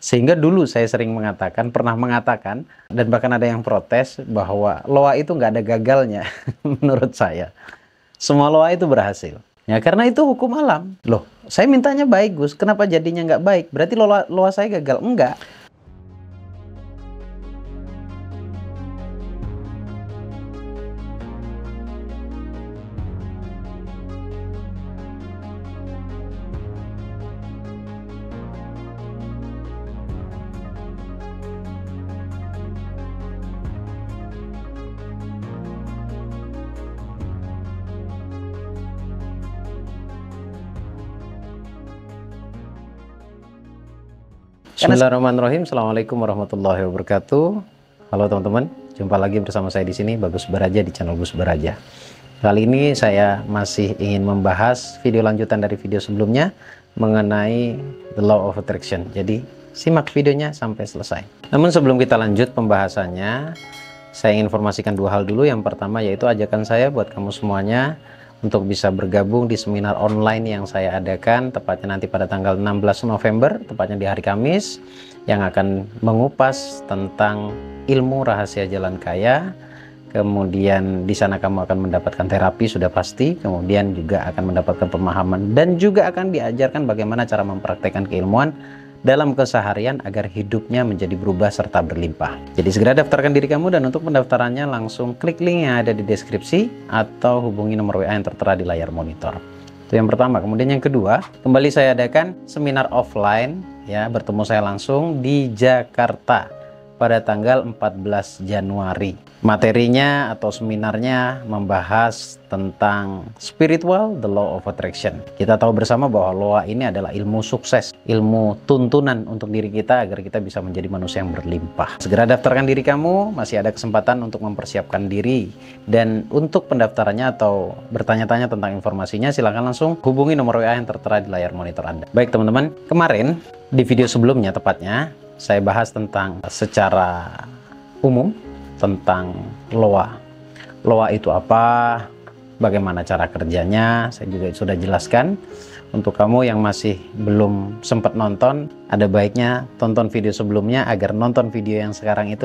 Sehingga dulu saya sering mengatakan, pernah mengatakan, dan bahkan ada yang protes bahwa loa itu nggak ada gagalnya. Menurut saya, semua loa itu berhasil. Ya karena itu hukum alam. Loh, saya mintanya baik Gus, kenapa jadinya nggak baik? Berarti loa saya gagal? Enggak. Bismillahirrahmanirrahim. Assalamualaikum warahmatullahi wabarakatuh. Halo teman-teman, jumpa lagi bersama saya di sini, Bagus Baraja, di channel Gus Baraja. Kali ini saya masih ingin membahas video lanjutan dari video sebelumnya mengenai the law of attraction. Jadi simak videonya sampai selesai. Namun sebelum kita lanjut pembahasannya, saya ingin informasikan dua hal dulu. Yang pertama yaitu ajakan saya buat kamu semuanya untuk bisa bergabung di seminar online yang saya adakan, tepatnya nanti pada tanggal 16 November, tepatnya di hari Kamis, yang akan mengupas tentang ilmu rahasia jalan kaya. Kemudian di sana kamu akan mendapatkan terapi sudah pasti, kemudian juga akan mendapatkan pemahaman, dan juga akan diajarkan bagaimana cara mempraktekkan keilmuan dalam keseharian agar hidupnya menjadi berubah serta berlimpah. Jadi segera daftarkan diri kamu, dan untuk pendaftarannya langsung klik link yang ada di deskripsi atau hubungi nomor WA yang tertera di layar monitor. Itu yang pertama. Kemudian yang kedua, kembali saya adakan seminar offline ya, bertemu saya langsung di Jakarta pada tanggal 14 Januari. Materinya atau seminarnya membahas tentang spiritual, the law of attraction. Kita tahu bersama bahwa loa ini adalah ilmu sukses, ilmu tuntunan untuk diri kita agar kita bisa menjadi manusia yang berlimpah. Segera daftarkan diri kamu, masih ada kesempatan untuk mempersiapkan diri. Dan untuk pendaftarannya atau bertanya-tanya tentang informasinya, silakan langsung hubungi nomor WA yang tertera di layar monitor Anda. Baik teman-teman, kemarin di video sebelumnya tepatnya, saya bahas tentang secara umum tentang loa. Loa itu apa? Bagaimana cara kerjanya? Saya juga sudah jelaskan. Untuk kamu yang masih belum sempat nonton, ada baiknya tonton video sebelumnya agar nonton video yang sekarang itu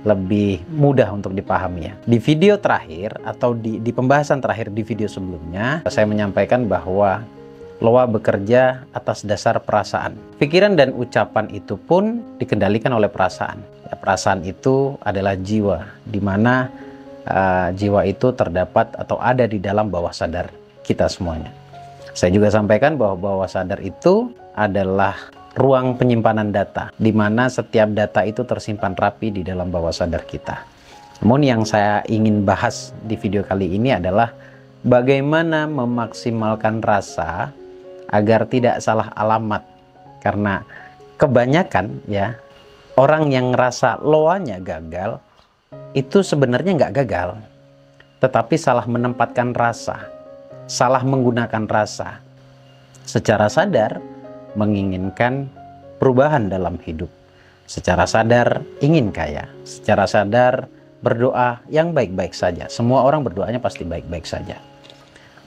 lebih mudah untuk dipahami ya. Di video terakhir atau di pembahasan terakhir di video sebelumnya, saya menyampaikan bahwa loa bekerja atas dasar perasaan. Pikiran dan ucapan itu pun dikendalikan oleh perasaan. Ya, perasaan itu adalah jiwa, di mana jiwa itu terdapat atau ada di dalam bawah sadar kita semuanya. Saya juga sampaikan bahwa bawah sadar itu adalah ruang penyimpanan data, di mana setiap data itu tersimpan rapi di dalam bawah sadar kita. Namun yang saya ingin bahas di video kali ini adalah bagaimana memaksimalkan rasa agar tidak salah alamat. Karena kebanyakan ya, orang yang ngerasa loanya gagal itu sebenarnya nggak gagal, tetapi salah menempatkan rasa, salah menggunakan rasa. Secara sadar menginginkan perubahan dalam hidup, secara sadar ingin kaya, secara sadar berdoa yang baik-baik saja. Semua orang berdoanya pasti baik-baik saja,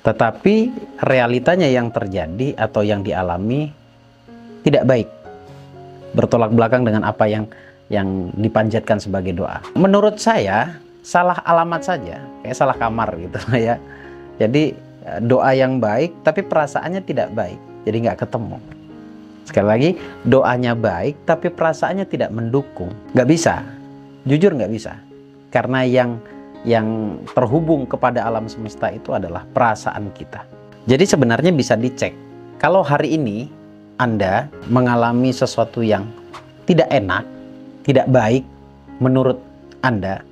tetapi realitanya yang terjadi atau yang dialami tidak baik, bertolak belakang dengan apa yang dipanjatkan sebagai doa. Menurut saya salah alamat saja, kayak salah kamar gitu ya. Jadi doa yang baik tapi perasaannya tidak baik, jadi nggak ketemu. Sekali lagi, doanya baik tapi perasaannya tidak mendukung. Nggak bisa, jujur nggak bisa, karena yang terhubung kepada alam semesta itu adalah perasaan kita. Jadi sebenarnya bisa dicek. Kalau hari ini Anda mengalami sesuatu yang tidak enak, tidak baik menurut Anda,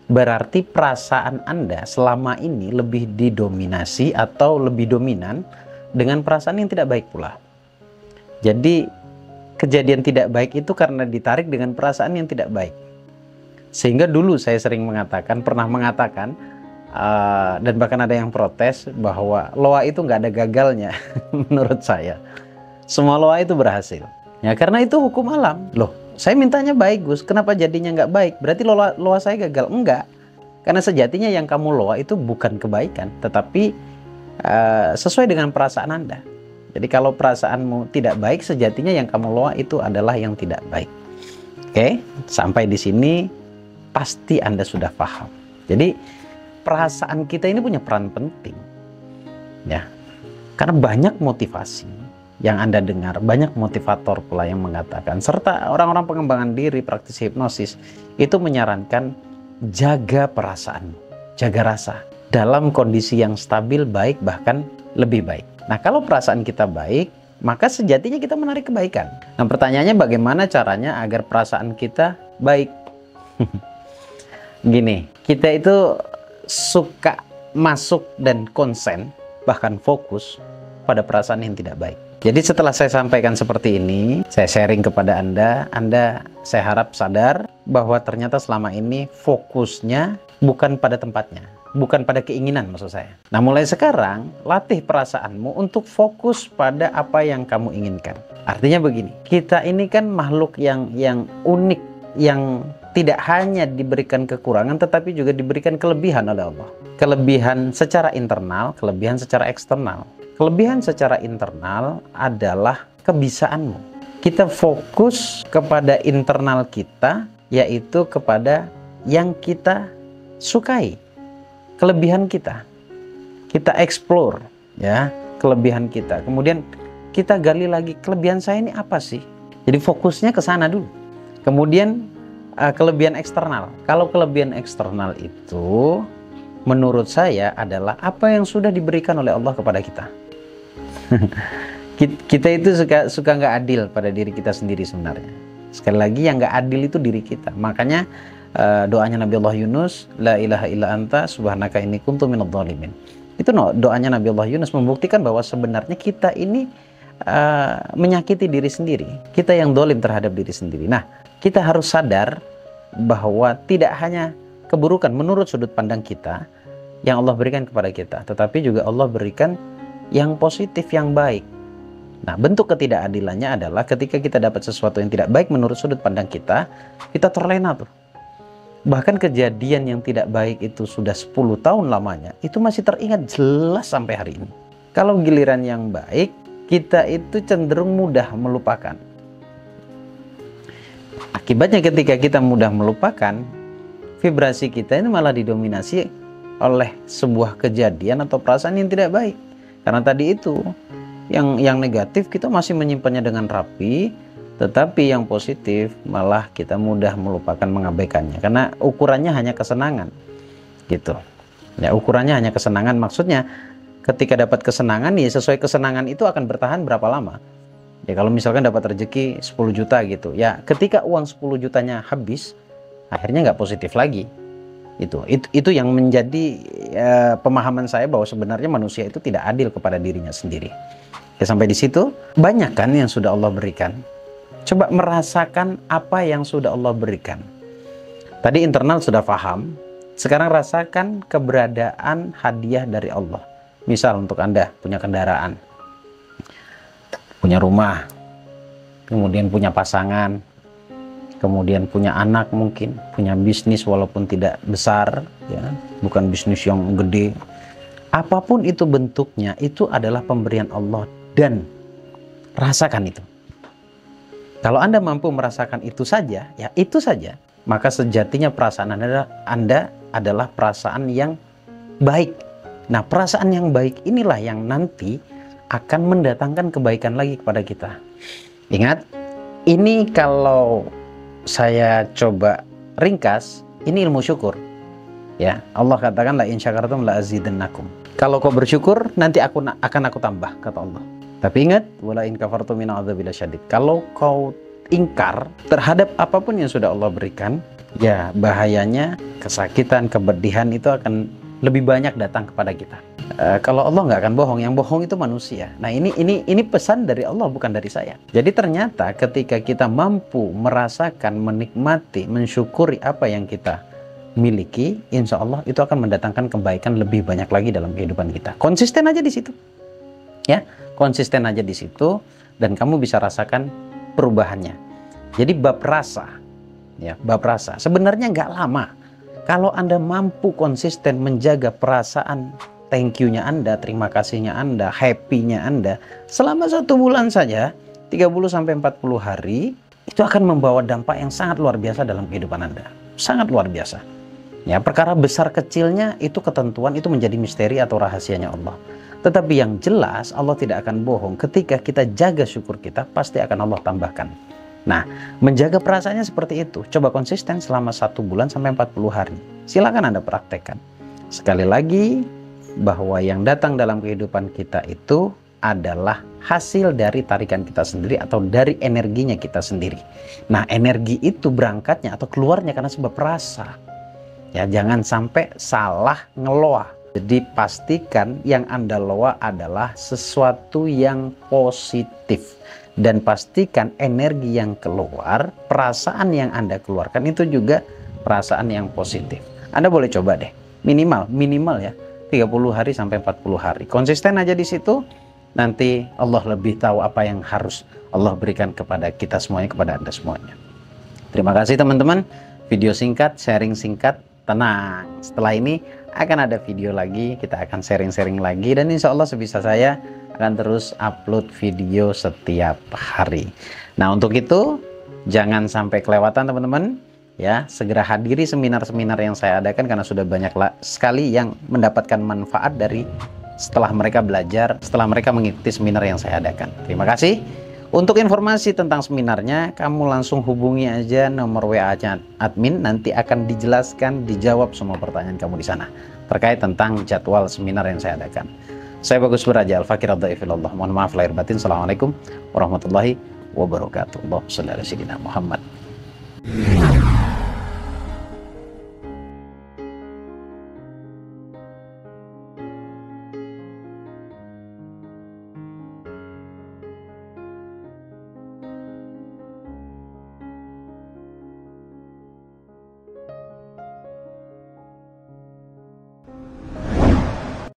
berarti perasaan Anda selama ini lebih didominasi atau lebih dominan dengan perasaan yang tidak baik pula. Jadi kejadian tidak baik itu karena ditarik dengan perasaan yang tidak baik. Sehingga dulu saya sering mengatakan, pernah mengatakan, dan bahkan ada yang protes bahwa loa itu nggak ada gagalnya. Menurut saya, semua loa itu berhasil. Ya karena itu hukum alam. Loh, saya mintanya baik Gus, kenapa jadinya nggak baik? Berarti loa saya gagal? Enggak. Karena sejatinya yang kamu loa itu bukan kebaikan, tetapi sesuai dengan perasaan Anda. Jadi kalau perasaanmu tidak baik, sejatinya yang kamu loa itu adalah yang tidak baik. Oke, sampai di sini pasti Anda sudah paham. Jadi perasaan kita ini punya peran penting, ya, karena banyak motivasi yang Anda dengar, banyak motivator pula yang mengatakan, serta orang-orang pengembangan diri, praktisi hipnosis itu menyarankan jaga perasaan, jaga rasa dalam kondisi yang stabil, baik, bahkan lebih baik. Nah, kalau perasaan kita baik, maka sejatinya kita menarik kebaikan. Nah, pertanyaannya bagaimana caranya agar perasaan kita baik? Gini, kita itu suka masuk dan konsen, bahkan fokus pada perasaan yang tidak baik. Jadi setelah saya sampaikan seperti ini, saya sharing kepada Anda saya harap sadar bahwa ternyata selama ini fokusnya bukan pada tempatnya, bukan pada keinginan maksud saya. Nah, mulai sekarang latih perasaanmu untuk fokus pada apa yang kamu inginkan. Artinya begini, kita ini kan makhluk yang unik, yang tidak hanya diberikan kekurangan tetapi juga diberikan kelebihan oleh Allah. Kelebihan secara internal, kelebihan secara eksternal. Kelebihan secara internal adalah kebisaanmu. Kita fokus kepada internal kita, yaitu kepada yang kita sukai. Kelebihan kita explore, ya, kelebihan kita. Kemudian kita gali lagi, kelebihan saya ini apa sih? Jadi fokusnya ke sana dulu. Kemudian kelebihan eksternal. Kalau kelebihan eksternal itu menurut saya adalah apa yang sudah diberikan oleh Allah kepada kita. Kita itu suka nggak adil pada diri kita sendiri sebenarnya. Sekali lagi, yang nggak adil itu diri kita. Makanya doanya Nabi Allah Yunus, la ilaha illa anta subhanaka inni kuntu minadh dhalimin. Itu doanya Nabi Allah Yunus membuktikan bahwa sebenarnya kita ini menyakiti diri sendiri. Kita yang dolim terhadap diri sendiri. Nah, kita harus sadar bahwa tidak hanya keburukan menurut sudut pandang kita yang Allah berikan kepada kita, tetapi juga Allah berikan yang positif, yang baik. Nah, bentuk ketidakadilannya adalah ketika kita dapat sesuatu yang tidak baik menurut sudut pandang kita terlena tuh. Bahkan kejadian yang tidak baik itu sudah 10 tahun lamanya, itu masih teringat jelas sampai hari ini. Kalau giliran yang baik, kita itu cenderung mudah melupakan. Akibatnya ketika kita mudah melupakan, vibrasi kita ini malah didominasi oleh sebuah kejadian atau perasaan yang tidak baik. Karena tadi itu, yang negatif kita masih menyimpannya dengan rapi, tetapi yang positif malah kita mudah melupakan, mengabaikannya. Karena ukurannya hanya kesenangan, gitu. Ya, ukurannya hanya kesenangan. Maksudnya, ketika dapat kesenangan, ya sesuai kesenangan itu akan bertahan berapa lama. Ya, kalau misalkan dapat rezeki 10 juta gitu, ya ketika uang 10 jutanya habis, akhirnya nggak positif lagi. Itu yang menjadi pemahaman saya bahwa sebenarnya manusia itu tidak adil kepada dirinya sendiri. Ya, sampai di situ banyak kan yang sudah Allah berikan. Coba merasakan apa yang sudah Allah berikan. Tadi internal sudah paham, sekarang rasakan keberadaan hadiah dari Allah. Misal untuk Anda punya kendaraan, punya rumah, kemudian punya pasangan, kemudian punya anak, mungkin punya bisnis walaupun tidak besar, ya, bukan bisnis yang gede. Apapun itu bentuknya, itu adalah pemberian Allah, dan rasakan itu. Kalau Anda mampu merasakan itu saja, ya itu saja, maka sejatinya perasaan Anda adalah perasaan yang baik. Nah, perasaan yang baik inilah yang nanti akan mendatangkan kebaikan lagi kepada kita. Ingat, ini kalau saya coba ringkas, ini ilmu syukur. Ya, Allah katakan la in syakartum la azidannakum. Kalau kau bersyukur, nanti akan aku tambah, kata Allah. Tapi ingat, wala in kafartum min adzabil syadid. Kalau kau ingkar terhadap apapun yang sudah Allah berikan, ya bahayanya kesakitan, kepedihan itu akan lebih banyak datang kepada kita. Kalau Allah nggak akan bohong, yang bohong itu manusia. Nah, ini pesan dari Allah, bukan dari saya. Jadi ternyata ketika kita mampu merasakan, menikmati, mensyukuri apa yang kita miliki, insya Allah itu akan mendatangkan kebaikan lebih banyak lagi dalam kehidupan kita. Konsisten aja di situ, ya, konsisten aja di situ, dan kamu bisa rasakan perubahannya. Jadi bab rasa, ya, bab rasa sebenarnya nggak lama. Kalau Anda mampu konsisten menjaga perasaan thank you-nya Anda, terima kasihnya Anda, happy-nya Anda selama 1 bulan saja, 30-40 hari, itu akan membawa dampak yang sangat luar biasa dalam kehidupan Anda. Sangat luar biasa. Ya, perkara besar kecilnya itu ketentuan, itu menjadi misteri atau rahasianya Allah. Tetapi yang jelas Allah tidak akan bohong. Ketika kita jaga syukur kita, pasti akan Allah tambahkan. Nah, menjaga perasaannya seperti itu. Coba konsisten selama 1 bulan sampai 40 hari. Silakan Anda praktekkan. Sekali lagi, bahwa yang datang dalam kehidupan kita itu adalah hasil dari tarikan kita sendiri atau dari energinya kita sendiri. Nah, energi itu berangkatnya atau keluarnya karena sebab rasa. Ya, jangan sampai salah ngeloa. Jadi pastikan yang Anda loa adalah sesuatu yang positif. Dan pastikan energi yang keluar, perasaan yang Anda keluarkan itu juga perasaan yang positif. Anda boleh coba deh. Minimal ya. 30 hari sampai 40 hari. Konsisten aja di situ. Nanti Allah lebih tahu apa yang harus Allah berikan kepada kita semuanya, kepada Anda semuanya. Terima kasih teman-teman. Video singkat, sharing singkat. Tenang, setelah ini akan ada video lagi. Kita akan sharing-sharing lagi. Dan insya Allah sebisa saya akan terus upload video setiap hari. Nah, untuk itu jangan sampai kelewatan teman-teman. Ya, segera hadiri seminar-seminar yang saya adakan karena sudah banyak sekali yang mendapatkan manfaat dari setelah mereka belajar, setelah mereka mengikuti seminar yang saya adakan. Terima kasih. Untuk informasi tentang seminarnya, kamu langsung hubungi aja nomor WA-nya admin, nanti akan dijelaskan, dijawab semua pertanyaan kamu di sana terkait tentang jadwal seminar yang saya adakan. Saya Bagus Beraja, Al-Fakir Ad-Dhaifillah. Mohon maaf lahir batin. Assalamualaikum warahmatullahi wabarakatuh. Allahumma shalli ala sayyidina Muhammad.